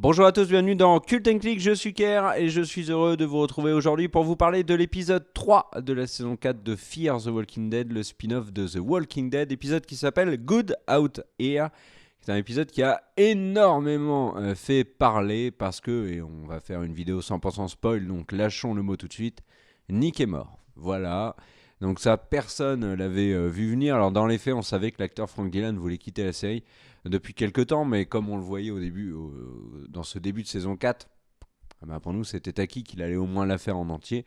Bonjour à tous, bienvenue dans Cult & Click, je suis Ker et je suis heureux de vous retrouver aujourd'hui pour vous parler de l'épisode 3 de la saison 4 de Fear the Walking Dead, le spin-off de The Walking Dead, épisode qui s'appelle Good Out Here. C'est un épisode qui a énormément fait parler parce que, et on va faire une vidéo 100% spoil, donc lâchons le mot tout de suite, Nick est mort. Voilà. Donc ça, personne l'avait vu venir. Alors dans les faits, on savait que l'acteur Frank Dillon voulait quitter la série depuis quelques temps, mais comme on le voyait au début, dans ce début de saison 4, pour nous c'était acquis qu'il allait au moins la faire en entier.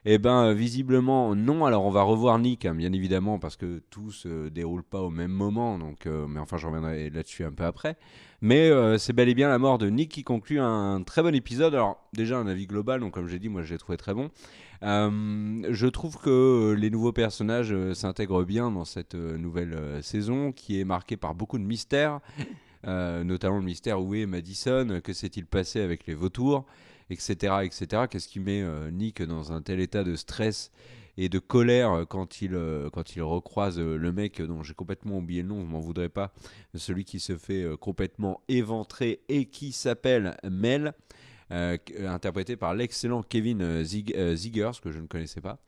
Eh ben, visiblement, non. Alors, on va revoir Nick, hein, bien évidemment, parce que tout se déroule pas au même moment. Donc, mais enfin, je reviendrai là-dessus un peu après. Mais c'est bel et bien la mort de Nick qui conclut un très bon épisode. Alors, déjà, un avis global. Donc, comme j'ai dit, moi, je l'ai trouvé très bon. Je trouve que les nouveaux personnages s'intègrent bien dans cette nouvelle saison, qui est marquée par beaucoup de mystères. Notamment le mystère où est Madison, que s'est-il passé avec les vautours, etc. etc. Qu'est-ce qui met Nick dans un tel état de stress et de colère quand il recroise le mec dont j'ai complètement oublié le nom, vous m'en voudrez pas, celui qui se fait complètement éventrer et qui s'appelle Mel, interprété par l'excellent Kevin Zegers, que je ne connaissais pas.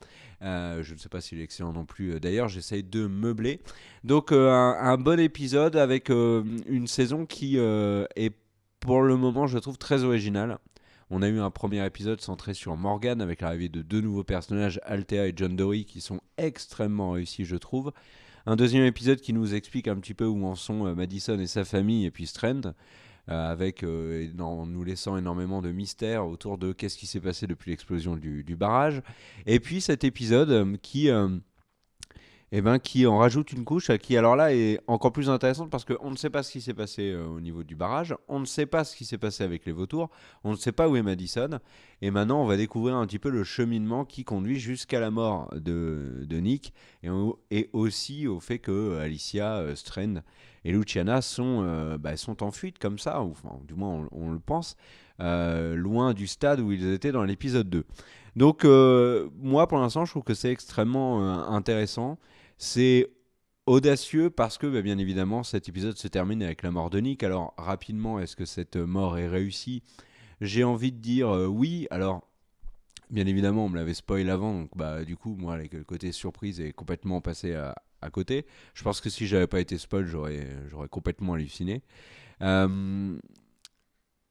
Je ne sais pas s'il est excellent non plus. D'ailleurs, j'essaye de meubler. Donc, un bon épisode avec une saison qui est pour le moment, je trouve, très originale. On a eu un premier épisode centré sur Morgan avec l'arrivée de deux nouveaux personnages, Althea et John Dorie, qui sont extrêmement réussis, je trouve. Un deuxième épisode qui nous explique un petit peu où en sont Madison et sa famille, et puis Strand, avec en nous laissant énormément de mystères autour de qu'est-ce qui s'est passé depuis l'explosion du barrage. Et puis cet épisode qui en rajoute une couche qui alors là est encore plus intéressante parce qu'on ne sait pas ce qui s'est passé au niveau du barrage, on ne sait pas ce qui s'est passé avec les vautours, on ne sait pas où est Madison, et maintenant on va découvrir un petit peu le cheminement qui conduit jusqu'à la mort de Nick, et aussi au fait que Alicia, Strand et Luciana sont en fuite comme ça, ou enfin, du moins on le pense, loin du stade où ils étaient dans l'épisode 2. Donc moi pour l'instant je trouve que c'est extrêmement intéressant. C'est audacieux parce que bien évidemment cet épisode se termine avec la mort de Nick. Alors rapidement, est-ce que cette mort est réussie? J'ai envie de dire oui. Alors bien évidemment on me l'avait spoil avant, donc du coup moi le côté surprise est complètement passé à côté. Je pense que si j'avais pas été spoil, j'aurais complètement halluciné. Euh,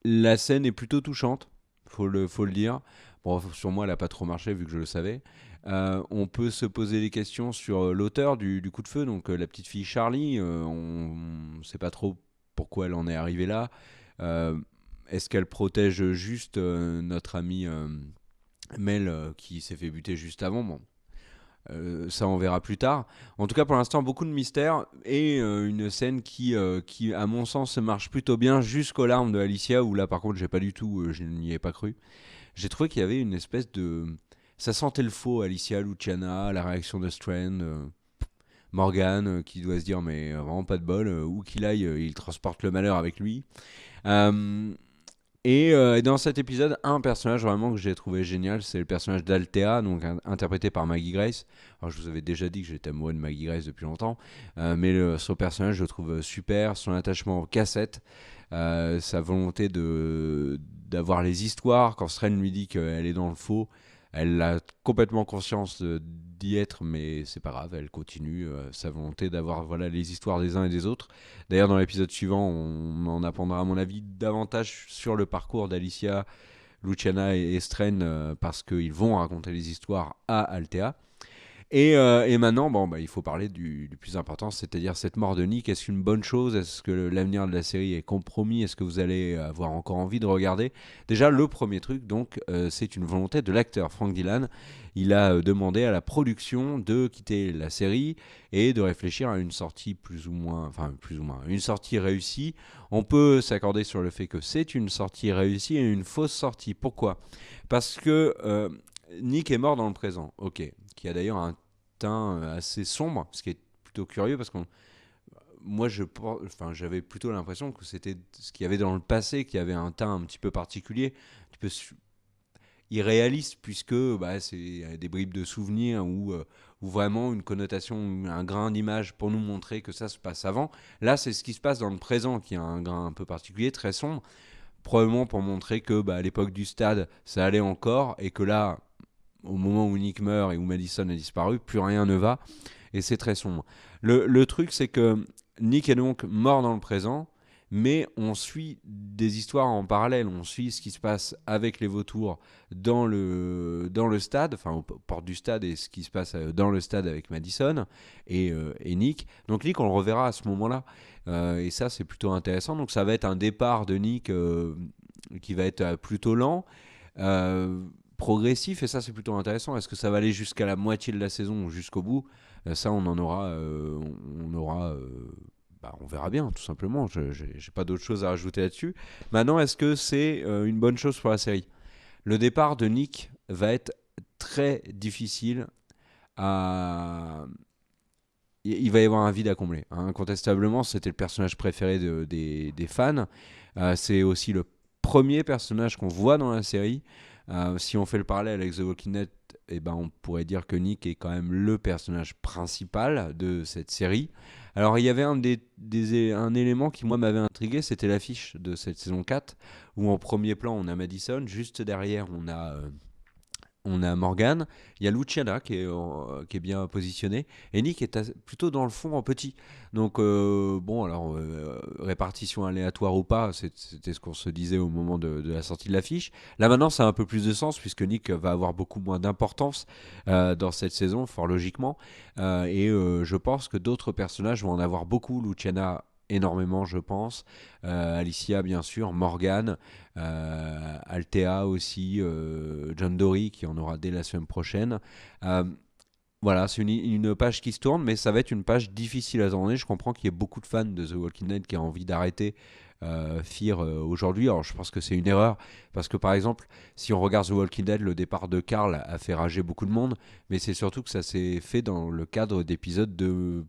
la scène est plutôt touchante, faut le dire. Bon, sur moi, elle n'a pas trop marché vu que je le savais. On peut se poser des questions sur l'auteur du coup de feu, donc la petite fille Charlie. On ne sait pas trop pourquoi elle en est arrivée là. Euh, Est-ce qu'elle protège juste notre ami Mel qui s'est fait buter juste avant? Bon, ça on verra plus tard. En tout cas, pour l'instant, beaucoup de mystères et une scène qui, à mon sens, marche plutôt bien jusqu'aux larmes de Alicia, où là, par contre, j'ai pas du tout, je n'y ai pas cru. J'ai trouvé qu'il y avait une espèce de... Ça sentait le faux, Alicia, Luciana, la réaction de Strand, Morgan, qui doit se dire, mais vraiment pas de bol, où qu'il aille, il transporte le malheur avec lui. Euh, et dans cet épisode, un personnage vraiment que j'ai trouvé génial, c'est le personnage d'Althea, donc interprété par Maggie Grace. Alors je vous avais déjà dit que j'étais amoureux de Maggie Grace depuis longtemps, mais son personnage je le trouve super, son attachement aux cassettes, sa volonté d'avoir les histoires. Quand Strand lui dit qu'elle est dans le faux, elle a complètement conscience d'y être, mais c'est pas grave, elle continue sa volonté d'avoir les histoires des uns et des autres. D'ailleurs, dans l'épisode suivant, on en apprendra, à mon avis, davantage sur le parcours d'Alicia, Luciana et Strand, parce qu'ils vont raconter les histoires à Althea. Et maintenant, il faut parler du plus important, c'est-à-dire cette mort de Nick. Est-ce une bonne chose? Est-ce que l'avenir de la série est compromis? Est-ce que vous allez avoir encore envie de regarder? Déjà, le premier truc, donc, c'est une volonté de l'acteur Frank Dillon. Il a demandé à la production de quitter la série et de réfléchir à une sortie plus ou moins, une sortie réussie. On peut s'accorder sur le fait que c'est une sortie réussie et une fausse sortie. Pourquoi? Parce que Nick est mort dans le présent, ok, qui a d'ailleurs un teint assez sombre, ce qui est plutôt curieux parce que moi j'avais plutôt l'impression que c'était ce qu'il y avait dans le passé qui avait un teint un petit peu particulier, un petit peu irréaliste, puisque c'est des bribes de souvenirs ou vraiment une connotation, un grain d'image pour nous montrer que ça se passe avant. Là c'est ce qui se passe dans le présent qui a un grain un peu particulier, très sombre. probablement pour montrer que à l'époque du stade, ça allait encore, et que là, au moment où Nick meurt et où Madison a disparu, plus rien ne va, et c'est très sombre. Le truc, c'est que Nick est donc mort dans le présent, mais on suit des histoires en parallèle. On suit ce qui se passe avec les vautours dans le stade, enfin aux portes du stade, et ce qui se passe dans le stade avec Madison et Nick. Donc Nick, on le reverra à ce moment-là. Et ça, c'est plutôt intéressant. Donc ça va être un départ de Nick qui va être plutôt lent. Progressif, et ça c'est plutôt intéressant. Est-ce que ça va aller jusqu'à la moitié de la saison ou jusqu'au bout? Ça on en aura on verra bien, tout simplement. Je n'ai pas d'autre chose à rajouter là-dessus. Maintenant, est-ce que c'est une bonne chose pour la série? Le départ de Nick va être très difficile à... Il va y avoir un vide à combler. Incontestablement, c'était le personnage préféré des fans. C'est aussi le premier personnage qu'on voit dans la série. Si on fait le parallèle avec The Walking Dead, on pourrait dire que Nick est quand même le personnage principal de cette série. Alors il y avait un élément qui moi m'avait intrigué, c'était l'affiche de cette saison 4, où en premier plan on a Madison, juste derrière on a Morgan, il y a Luciana qui est bien positionnée, et Nick est plutôt dans le fond en petit. Donc répartition aléatoire ou pas, c'était ce qu'on se disait au moment de la sortie de l'affiche. Là maintenant ça a un peu plus de sens, puisque Nick va avoir beaucoup moins d'importance dans cette saison, fort logiquement. Je pense que d'autres personnages vont en avoir beaucoup. Luciana énormément, je pense. Alicia, bien sûr, Morgan, Althea aussi, John Dory qui en aura dès la semaine prochaine. Voilà, c'est une page qui se tourne, mais ça va être une page difficile à tourner. Je comprends qu'il y ait beaucoup de fans de The Walking Dead qui ont envie d'arrêter Fear aujourd'hui. Alors je pense que c'est une erreur, parce que par exemple, si on regarde The Walking Dead, le départ de Carl a fait rager beaucoup de monde, mais c'est surtout que ça s'est fait dans le cadre d'épisodes de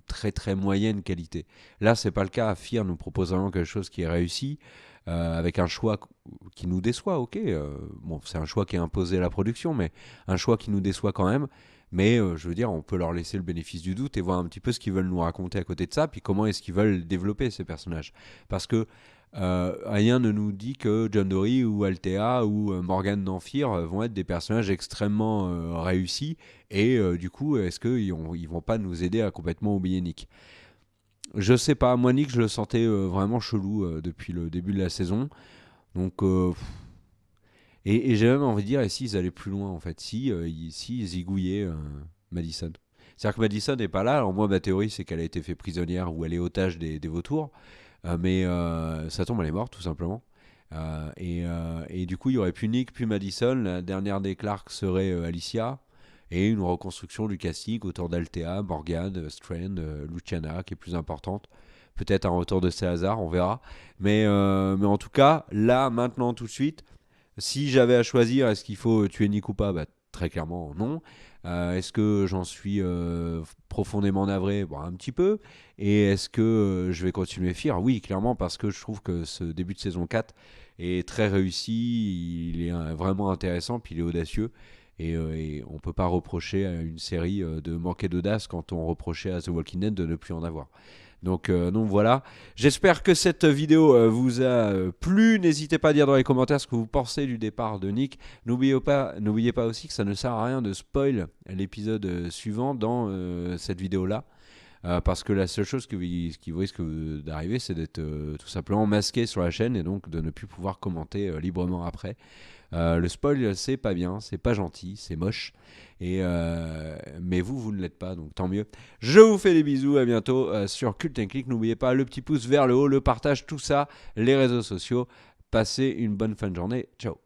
très très moyenne qualité. Là, c'est pas le cas. Fear nous propose vraiment quelque chose qui est réussi, avec un choix qui nous déçoit. Ok, bon, c'est un choix qui est imposé à la production, mais un choix qui nous déçoit quand même. Mais je veux dire, on peut leur laisser le bénéfice du doute et voir un petit peu ce qu'ils veulent nous raconter à côté de ça, puis comment est-ce qu'ils veulent développer ces personnages. Parce que rien ne nous dit que John Dory ou Althea ou Morgan Danfir vont être des personnages extrêmement réussis, et du coup, est-ce qu'ils vont pas nous aider à complètement oublier Nick? Je sais pas, moi Nick, je le sentais vraiment chelou depuis le début de la saison. Donc, et j'ai même envie de dire, et s'ils allaient plus loin en fait, si ils zigouillaient Madison. C'est-à-dire que Madison n'est pas là. Alors moi, ma théorie, c'est qu'elle a été faite prisonnière ou elle est otage des vautours. Mais ça tombe, elle est morte tout simplement. Et du coup, il y aurait plus Nick, plus Madison. La dernière des Clark serait Alicia. Et une reconstruction du casting autour d'Althea, Morgan, Strand, Luciana, qui est plus importante. Peut-être un retour de Salazar, on verra. Mais en tout cas, là, maintenant, tout de suite, si j'avais à choisir, est-ce qu'il faut tuer Nick ou pas? Très clairement, non. Est-ce que j'en suis profondément navré? Bon, un petit peu. Et est-ce que je vais continuer Fear? Oui, clairement, parce que je trouve que ce début de saison 4 est très réussi, il est vraiment intéressant, puis il est audacieux. Et on ne peut pas reprocher à une série de manquer d'audace quand on reprochait à The Walking Dead de ne plus en avoir. Donc voilà, j'espère que cette vidéo vous a plu. N'hésitez pas à dire dans les commentaires ce que vous pensez du départ de Nick. N'oubliez pas aussi que ça ne sert à rien de spoil l'épisode suivant dans cette vidéo-là. Parce que la seule chose qui vous risque d'arriver, c'est d'être tout simplement masqué sur la chaîne, et donc de ne plus pouvoir commenter librement après. Le spoil, c'est pas bien, c'est pas gentil, c'est moche. Mais vous ne l'êtes pas, donc tant mieux. Je vous fais des bisous, à bientôt sur Cult & Click. N'oubliez pas le petit pouce vers le haut, le partage, tout ça, les réseaux sociaux. Passez une bonne fin de journée. Ciao.